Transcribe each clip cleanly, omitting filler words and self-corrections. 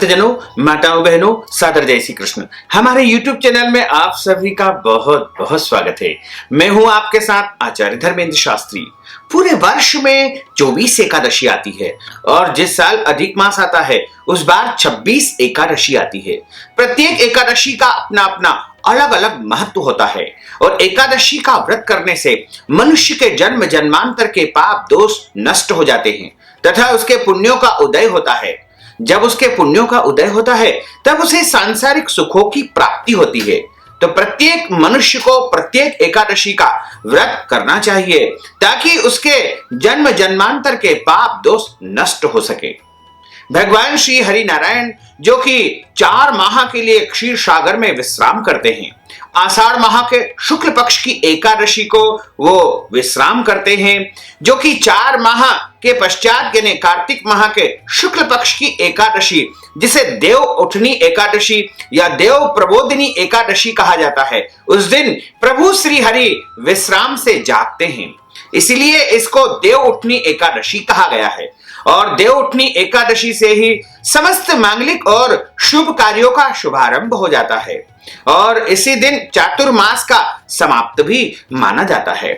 भक्तजनों, माताओं, बहनों, सादर जय श्री कृष्ण। हमारे YouTube चैनल में आप सभी का बहुत बहुत स्वागत है। मैं हूं आपके साथ आचार्य धर्मेंद्र शास्त्री। पूरे वर्ष में 24 एकादशी आती है और जिस साल अधिक मास आता है उस बार 26 एकादशी आती है। प्रत्येक एकादशी का अपना अपना अलग अलग महत्व होता है और एकादशी का व्रत करने से मनुष्य के जन्म जन्मांतर के पाप दोष नष्ट हो जाते हैं तथा उसके पुण्यों का उदय होता है। जब उसके पुण्यों का उदय होता है तब उसे सांसारिक सुखों की प्राप्ति होती है। तो प्रत्येक मनुष्य को प्रत्येक एकादशी का व्रत करना चाहिए ताकि उसके जन्म जन्मांतर के पाप दोष नष्ट हो सके। भगवान श्री हरि नारायण जो कि 4 माह के लिए क्षीर सागर में विश्राम करते हैं, आषाढ़ माह के शुक्ल पक्ष की एकादशी को वो विश्राम करते हैं, जो कि 4 माह के पश्चात यानी कार्तिक माह के शुक्ल पक्ष की एकादशी जिसे देव उठनी एकादशी या देव प्रबोधिनी एकादशी कहा जाता है, उस दिन प्रभु श्री हरि विश्राम से जागते हैं। इसीलिए इसको देव उठनी एकादशी कहा गया है और देव उठनी एकादशी से ही समस्त मांगलिक और शुभ कार्यों का शुभारंभ हो जाता है और इसी दिन चातुर्मास का समाप्त भी माना जाता है।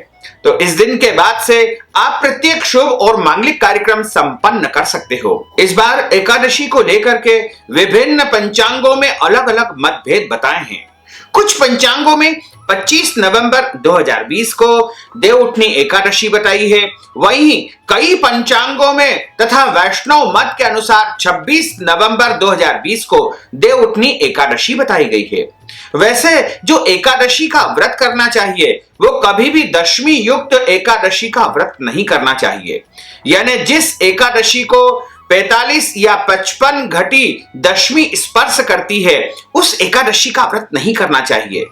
तो इस दिन के बाद से आप प्रत्येक शुभ और मांगलिक कार्यक्रम संपन्न कर सकते हो। इस बार एकादशी को लेकर के विभिन्न पंचांगों में अलग अलग मतभेद बताए हैं। कुछ पंचांगों में 25 नवंबर 2020 को देव उठनी एकादशी बताई है, वहीं कई पंचांगों में तथा वैष्णव मत के अनुसार 26 नवंबर 2020 को देव उठनी एकादशी बताई गई है। वैसे जो एकादशी का व्रत करना चाहिए वो कभी भी दशमी युक्त एकादशी का व्रत नहीं करना चाहिए। यानी जिस एकादशी को 45 या 55 घटी दशमी स्पर्श करती है उस एकादशी का व्रत नहीं करना चाहिए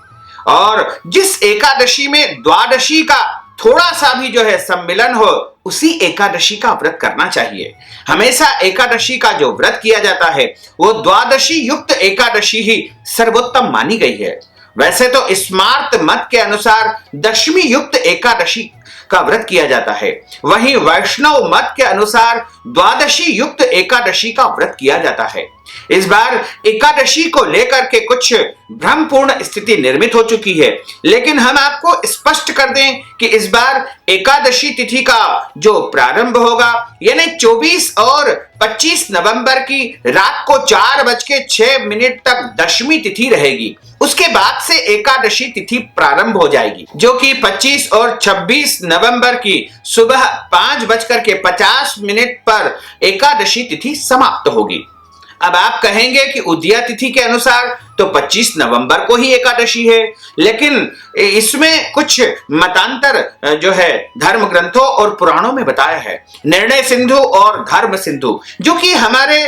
और जिस एकादशी में द्वादशी का थोड़ा सा भी जो है सम्मिलन हो उसी एकादशी का व्रत करना चाहिए। हमेशा एकादशी का जो व्रत किया जाता है वो द्वादशी युक्त एकादशी ही सर्वोत्तम मानी गई है। वैसे तो स्मार्त मत के अनुसार दशमी युक्त एकादशी का व्रत किया जाता है, वहीं वैष्णव मत के अनुसार द्वादशी युक्त एकादशी का व्रत किया जाता है। इस बार एकादशी को लेकर के कुछ भ्रमपूर्ण स्थिति निर्मित हो चुकी है, लेकिन हम आपको स्पष्ट कर दें कि इस बार एकादशी तिथि का जो प्रारंभ होगा यानी 24 और 25 नवंबर की रात को 4:06 तक दशमी तिथि रहेगी। उसके बाद से एकादशी तिथि प्रारंभ हो जाएगी जो कि 25 और 26 नवंबर की सुबह 5:50 पर एकादशी तिथि समाप्त होगी। अब आप कहेंगे कि उदया तिथि के अनुसार तो 25 नवंबर को ही एकादशी है, लेकिन इसमें कुछ मतांतर जो है धर्म ग्रंथों और पुराणों में बताया है। निर्णय सिंधु और धर्म सिंधु जो कि हमारे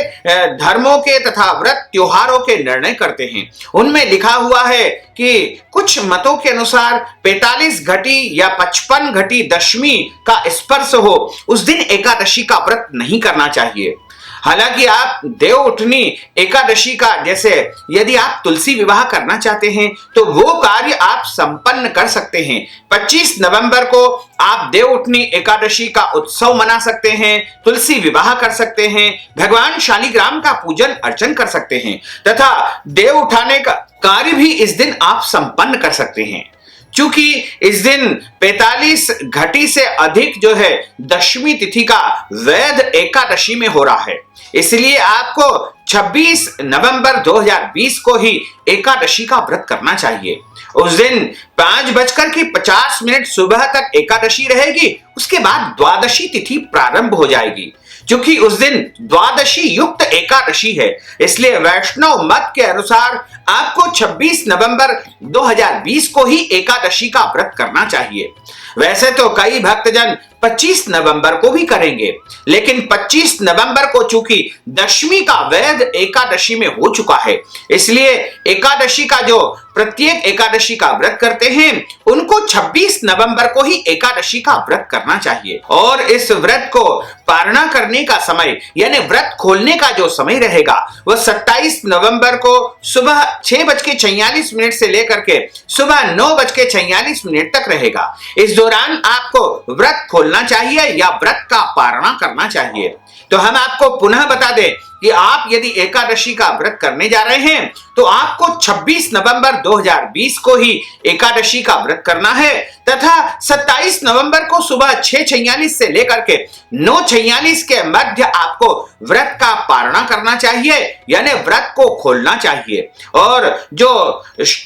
धर्मों के तथा व्रत त्योहारों के निर्णय करते हैं, उनमें लिखा हुआ है कि कुछ मतों के अनुसार 45 घटी या 55 घटी दशमी का स्पर्श हो उस दिन एकादशी का व्रत नहीं करना चाहिए। हालांकि आप देव उठनी एकादशी का जैसे यदि आप तुलसी विवाह करना चाहते हैं तो वो कार्य आप संपन्न कर सकते हैं। 25 नवंबर को आप देव उठनी एकादशी का उत्सव मना सकते हैं, तुलसी विवाह कर सकते हैं, भगवान शालिग्राम का पूजन अर्चन कर सकते हैं तथा देव उठाने का कार्य भी इस दिन आप संपन्न कर सकते हैं। चूंकि इस दिन 45 घटी से अधिक जो है दशमी तिथि का वैध एकादशी में हो रहा है, इसलिए आपको 26 नवंबर 2020 को ही एकादशी का व्रत करना चाहिए। उस दिन 5:50 सुबह तक एकादशी रहेगी, उसके बाद द्वादशी तिथि प्रारंभ हो जाएगी। क्योंकि उस दिन द्वादशी युक्त एकादशी है, इसलिए वैष्णव मत के अनुसार आपको 26 नवंबर 2020 को ही एकादशी का व्रत करना चाहिए। वैसे तो कई भक्तजन 25 नवंबर को भी करेंगे, लेकिन 25 नवंबर को चूंकि दशमी का वैध एकादशी में हो चुका है, इसलिए एकादशी का जो प्रत्येक एकादशी का व्रत करते हैं उनको 26 नवंबर को ही एकादशी का व्रत करना चाहिए। और इस व्रत को पारणा करने का समय यानी व्रत खोलने का जो समय रहेगा वह 27 नवंबर को सुबह 6:46 से लेकर के सुबह 9:46 तक रहेगा। इस दौरान आपको व्रत खोलना चाहिए या व्रत का पारणा करना चाहिए। तो हम आपको पुनः बता दें कि आप यदि एकादशी का व्रत करने जा रहे हैं तो आपको 26 नवंबर 2020 को ही एकादशी का व्रत करना है तथा 27 नवंबर को सुबह 6:46 से लेकर के 9:46 के मध्य आपको व्रत का पारणा करना चाहिए, यानी व्रत को खोलना चाहिए। और जो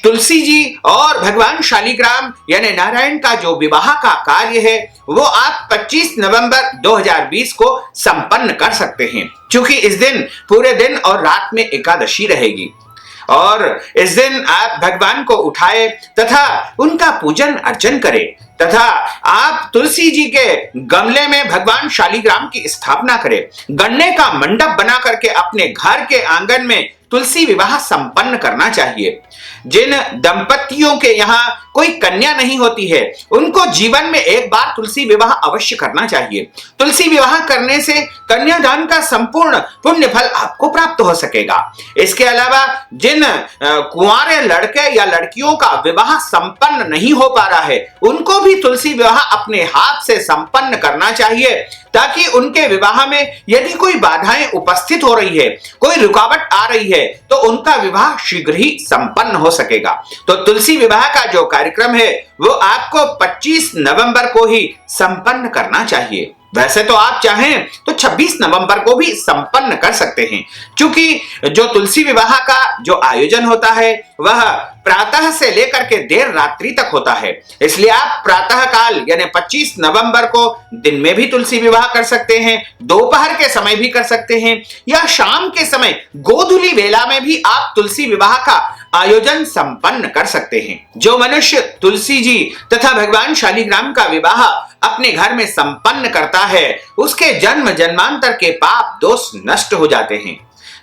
तुलसी जी और भगवान शालिग्राम यानी नारायण का जो विवाह का कार्य है वो आप 25 नवंबर 2020 को संपन्न कर सकते हैं, क्योंकि इस दिन पूरे दिन और रात में एकादशी रहेगी। और इस दिन आप भगवान को उठाए तथा उनका पूजन अर्चन करें तथा आप तुलसी जी के गमले में भगवान शालिग्राम की स्थापना करें। गन्ने का मंडप बना करके अपने घर के आंगन में तुलसी विवाह संपन्न करना चाहिए। जिन दंपतियों के यहाँ कोई कन्या नहीं होती है उनको जीवन में एक बार तुलसी विवाह अवश्य करना चाहिए। तुलसी विवाह करने से कन्यादान का संपूर्ण पुण्य फल आपको प्राप्त हो सकेगा। इसके अलावा जिन कुंवारे लड़के या लड़कियों का विवाह संपन्न नहीं हो पा रहा है उनको भी तुलसी विवाह अपने हाथ से संपन्न करना चाहिए, ताकि उनके विवाह में यदि कोई बाधाएं उपस्थित हो रही है, कोई रुकावट आ रही है तो उनका विवाह शीघ्र ही संपन्न हो सकेगा। तो तुलसी विवाह का जो कार्यक्रम है वो आपको 25 नवंबर को ही संपन्न करना चाहिए। वैसे तो आप चाहें तो 26 नवंबर को भी संपन्न कर सकते हैं, क्योंकि जो तुलसी विवाह का जो आयोजन होता है वह प्रातः से लेकर के देर रात्रि तक होता है। इसलिए आप प्रातः काल यानी 25 नवंबर को दिन में भी तुलसी विवाह कर सकते हैं, दोपहर के समय भी कर सकते हैं या शाम के समय गोधूली वेला में भी आप तुलसी विवाह का आयोजन संपन्न कर सकते हैं। जो मनुष्य तुलसी जी तथा भगवान शालिग्राम का विवाह अपने घर में संपन्न करता है उसके जन्म जन्मांतर के पाप दोष नष्ट हो जाते हैं।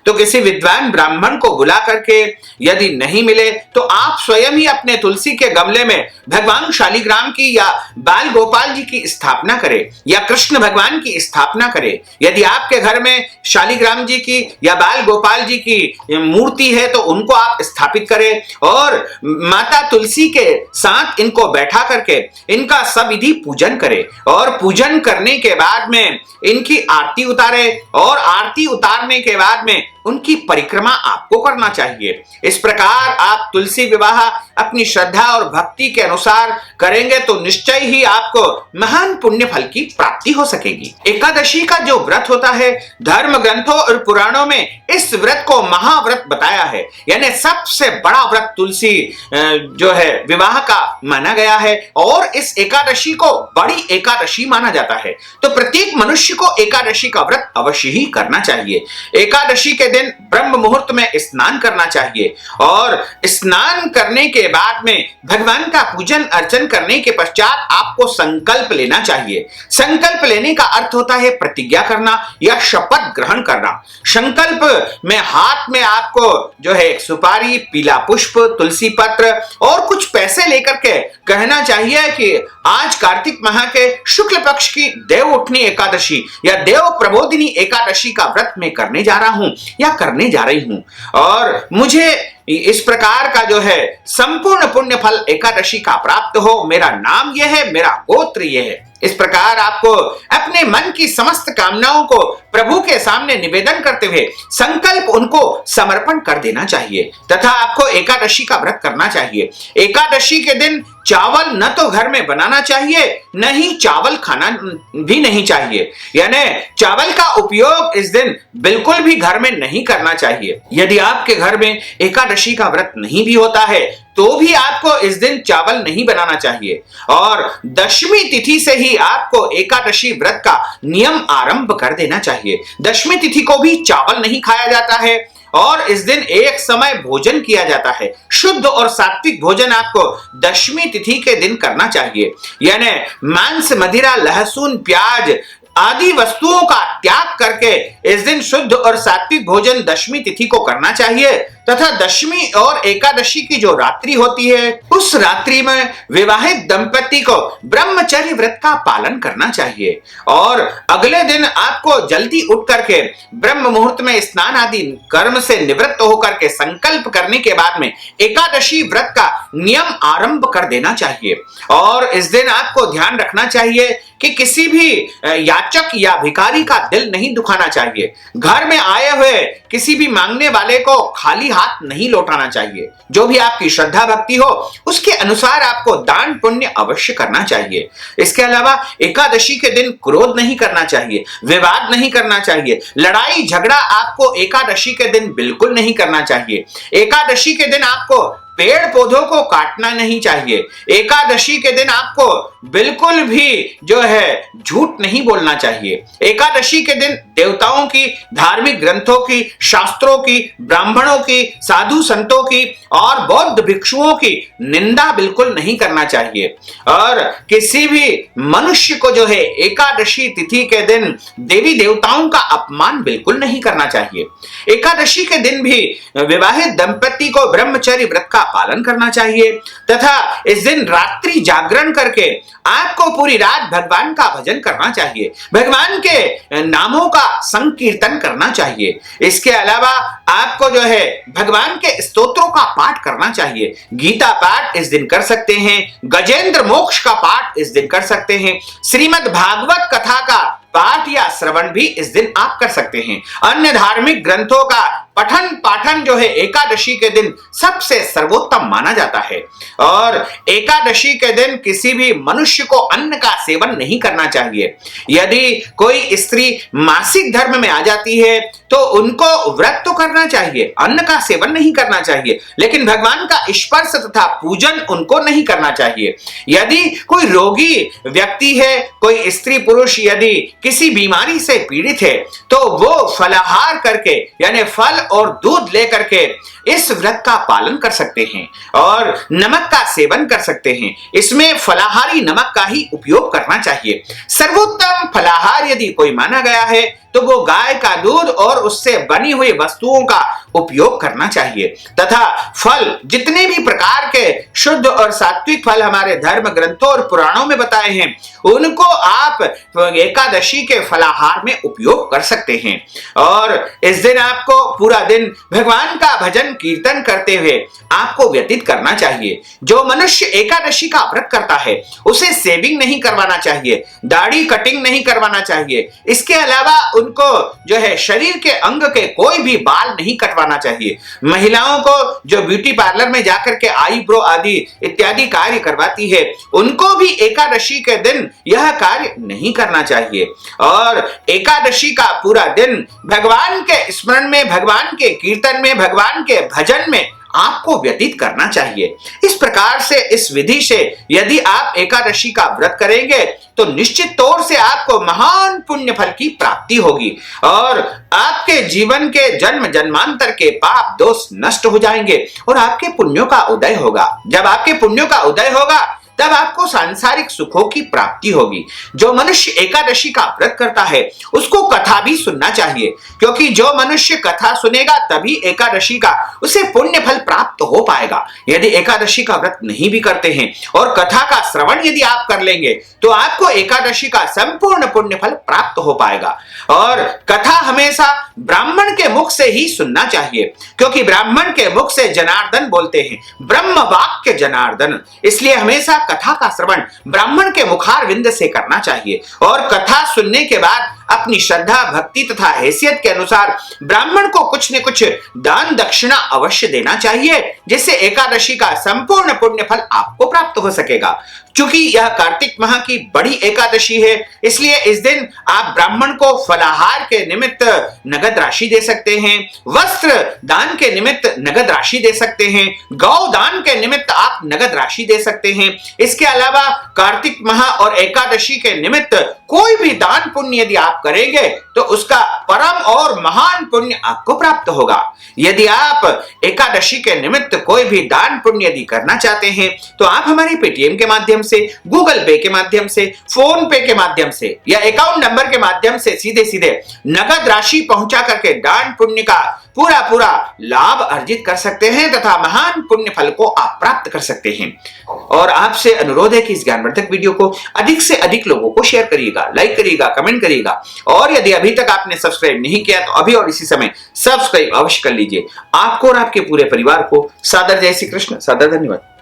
तो किसी विद्वान ब्राह्मण को बुला करके यदि नहीं मिले तो आप स्वयं ही अपने तुलसी के गमले में भगवान शालिग्राम की या बाल गोपाल जी की स्थापना करें या कृष्ण भगवान की स्थापना करें। यदि आपके घर में शालिग्राम जी की या बाल गोपाल जी की मूर्ति है तो उनको आप स्थापित करें और माता तुलसी के साथ इनको बैठा करके इनका सविधि पूजन करें और पूजन करने के बाद में इनकी आरती उतारे और आरती उतारने के बाद में उनकी परिक्रमा आपको करना चाहिए। इस प्रकार आप तुलसी विवाह अपनी श्रद्धा और भक्ति के अनुसार करेंगे तो निश्चय ही आपको महान पुण्य फल की प्राप्ति हो सकेगी। एकादशी का जो व्रत होता है धर्म ग्रंथों और पुराणों में इस व्रत को महाव्रत बताया है, यानी सबसे बड़ा व्रत तुलसी जो है विवाह का माना गया है और इस एकादशी को बड़ी एकादशी माना जाता है। तो प्रत्येक मनुष्य को एकादशी का व्रत अवश्य ही करना चाहिए। एकादशी के दिन ब्रह्म मुहूर्त में स्नान करना चाहिए और स्नान करने के बाद में भगवान का पूजन अर्चन करने के पश्चात आपको संकल्प लेना चाहिए। संकल्प लेने का अर्थ होता है प्रतिज्ञा करना या शपथ ग्रहण करना। संकल्प में हाथ में आपको जो है सुपारी, पीला पुष्प, तुलसी पत्र और कुछ पैसे लेकर के कहना चाहिए कि आज कार्तिक माह के शुक्ल पक्ष की देव उठनी एकादशी या देव प्रबोधिनी एकादशी का व्रत में करने जा रहा हूं या करने जा रही हूं और मुझे इस प्रकार का जो है संपूर्ण पुण्य फल एकादशी का प्राप्त हो। मेरा नाम यह है, मेरा गोत्र यह है। इस प्रकार आपको अपने मन की समस्त कामनाओं को प्रभु के सामने निवेदन करते हुए संकल्प उनको समर्पण कर देना चाहिए तथा आपको एकादशी का व्रत करना चाहिए। एकादशी के दिन चावल न तो घर में बनाना चाहिए न ही चावल खाना भी नहीं चाहिए, यानी चावल का उपयोग इस दिन बिल्कुल भी घर में नहीं करना चाहिए। यदि आपके घर में एकादशी का व्रत नहीं भी होता है तो भी आपको इस दिन चावल नहीं बनाना चाहिए और दशमी तिथि से ही आपको एकादशी व्रत का नियम आरंभ कर देना चाहिए। दशमी तिथि को भी चावल नहीं खाया जाता है और इस दिन एक समय भोजन किया जाता है। शुद्ध और सात्विक भोजन आपको दशमी तिथि के दिन करना चाहिए, यानी मांस, मदिरा, लहसुन, प्याज आदि वस्तुओं का त्याग करके इस दिन शुद्ध और सात्विक भोजन दशमी तिथि को करना चाहिए तथा दशमी और एकादशी की जो रात्रि होती है, उस रात्रि में विवाहित दंपति को ब्रह्मचर्य व्रत का पालन करना चाहिए और अगले दिन आपको जल्दी उठ करके ब्रह्म मुहूर्त में स्नान आदि कर्म से निवृत्त होकर के संकल्प करने के बाद में एकादशी व्रत का नियम आरंभ कर देना चाहिए। और इस दिन आपको ध्यान रखना चाहिए कि किसी भी याचक या भिखारी का दिल नहीं दुखाना चाहिए। घर में आए हुए किसी भी मांगने वाले को खाली हाथ नहीं लौटाना चाहिए। जो भी आपकी श्रद्धा भक्ति हो उसके अनुसार आपको दान पुण्य अवश्य करना चाहिए। इसके अलावा एकादशी के दिन क्रोध नहीं करना चाहिए, विवाद नहीं करना चाहिए, लड़ाई झगड़ा आपको एकादशी के दिन बिल्कुल नहीं करना चाहिए। एकादशी के दिन आपको पेड़ पौधों को काटना नहीं चाहिए। एकादशी के दिन आपको बिल्कुल भी जो है झूठ नहीं बोलना चाहिए। एकादशी के दिन देवताओं की, धार्मिक ग्रंथों की, शास्त्रों की, ब्राह्मणों की, साधु संतों की और बौद्ध भिक्षुओं की निंदा बिल्कुल नहीं करना चाहिए। और किसी भी मनुष्य को जो है एकादशी तिथि के दिन देवी देवताओं का अपमान बिल्कुल नहीं करना चाहिए। एकादशी के दिन भी विवाहित दंपति को ब्रह्मचर्य व्रत का पालन करना चाहिए तथा इस दिन रात्रि जागरण करके आपको पूरी रात भगवान का भजन करना चाहिए, भगवान के नामों का संकीर्तन करना चाहिए। इसके अलावा आपको जो है भगवान के स्तोत्रों का पाठ करना चाहिए। गीता पाठ इस दिन कर सकते हैं, गजेंद्र मोक्ष का पाठ इस दिन कर सकते हैं, श्रीमद् भागवत कथा का पाठ या श्रवण भी इस दिन आप कर सकते हैं। अन्य धार्मिक ग्रंथों का पठन पाठन जो है एकादशी के दिन सबसे सर्वोत्तम माना जाता है। और एकादशी के दिन किसी भी मनुष्य को अन्न का सेवन नहीं करना चाहिए। यदि कोई स्त्री मासिक धर्म में आ जाती है तो उनको व्रत तो करना चाहिए, अन्न का सेवन नहीं करना चाहिए, लेकिन भगवान का स्पर्श तथा पूजन उनको नहीं करना चाहिए। यदि कोई रोगी व्यक्ति है, कोई स्त्री पुरुष यदि किसी बीमारी से पीड़ित है तो वो फलाहार करके यानी फल और दूध लेकर के इस व्रत का पालन कर सकते हैं और नमक का सेवन कर सकते हैं। इसमें फलाहारी नमक का ही उपयोग करना चाहिए। सर्वोत्तम फलाहार यदि कोई माना गया है तो वो गाय का दूध और उससे बनी हुई वस्तुओं का उपयोग करना चाहिए तथा फल जितने भी प्रकार के शुद्ध और सात्विक फल हमारे धर्म ग्रंथों और पुराणों में बताए हैं उनको आप एकादशी के फलाहार में उपयोग कर सकते हैं। और इस दिन आपको पूरा दिन भगवान का भजन कीर्तन करते हुए आपको व्यतीत करना चाहिए। जो मनुष्य एकादशी का व्रत करता है उसे सेविंग नहीं करवाना चाहिए, दाढ़ी कटिंग नहीं करवाना चाहिए। इसके अलावा उनको जो है शरीर के अंग के कोई भी बाल नहीं कटवाना चाहिए। महिलाओं को जो ब्यूटी पार्लर में जाकर के आईब्रो आदि इत्यादि कार्य करवाती है उनको भी एकादशी के दिन यह कार्य नहीं करना चाहिए। और एकादशी का पूरा दिन भगवान के स्मरण में, भगवान के कीर्तन में, भगवान के भजन में आपको व्यतीत करना चाहिए। इस प्रकार से, इस विधि से यदि आप एकादशी का व्रत करेंगे तो निश्चित तौर से आपको महान पुण्य फल की प्राप्ति होगी और आपके जीवन के जन्म जन्मांतर के पाप दोष नष्ट हो जाएंगे और आपके पुण्यों का उदय होगा। जब आपके पुण्यों का उदय होगा तब आपको सांसारिक सुखों की प्राप्ति होगी। जो मनुष्य एकादशी का व्रत करता है उसको कथा भी सुनना चाहिए, क्योंकि जो मनुष्य कथा सुनेगा तभी एकादशी का उसे पुण्य फल प्राप्त हो पाएगा। यदि एकादशी का व्रत नहीं भी करते हैं और कथा का श्रवण यदि आप कर लेंगे तो आपको एकादशी का संपूर्ण पुण्य फल प्राप्त हो पाएगा। और कथा हमेशा ब्राह्मण के मुख से ही सुनना चाहिए, क्योंकि ब्राह्मण के मुख से जनार्दन बोलते हैं, ब्रह्म वाक्य जनार्दन। इसलिए हमेशा कथा का श्रवण ब्राह्मण के मुखारविंद से करना चाहिए और कथा सुनने के बाद अपनी श्रद्धा भक्ति तथा हैसियत के अनुसार ब्राह्मण को कुछ न कुछ दान दक्षिणा अवश्य देना चाहिए, जिससे एकादशी का संपूर्ण पुण्य फल आपको प्राप्त हो सकेगा। चूंकि यह कार्तिक माह की बड़ी एकादशी है इसलिए इस दिन आप ब्राह्मण को फलाहार के निमित्त नगद राशि दे सकते हैं, वस्त्र दान के निमित्त नगद राशि दे सकते हैं, गौ दान के निमित्त आप नगद राशि दे सकते हैं। इसके अलावा कार्तिक माह और एकादशी के निमित्त कोई भी दान पुण्य यदि आप करेंगे तो उसका परम और महान पुण्य आपको प्राप्त होगा। यदि आप एकादशी के निमित्त कोई भी दान पुण्य यदि करना चाहते हैं तो आप हमारे पेटीएम के माध्यम से, गूगल पे के माध्यम से, फोन पे के माध्यम से या अकाउंट नंबर के माध्यम से सीधे सीधे नगद राशि पहुंचा करके दान पुण्य का पूरा लाभ अर्जित कर सकते हैं तथा महान पुण्य फल को आप प्राप्त कर सकते हैं। और आपसे अनुरोध है कि इस ज्ञानवर्धक वीडियो को अधिक से अधिक लोगों को शेयर करिएगा, लाइक करिएगा, कमेंट करिएगा और यदि अभी तक आपने सब्सक्राइब नहीं किया तो अभी और इसी समय सब्सक्राइब अवश्य कर लीजिए। आपको और आपके पूरे परिवार को सादर जय श्री कृष्ण, सादर धन्यवाद।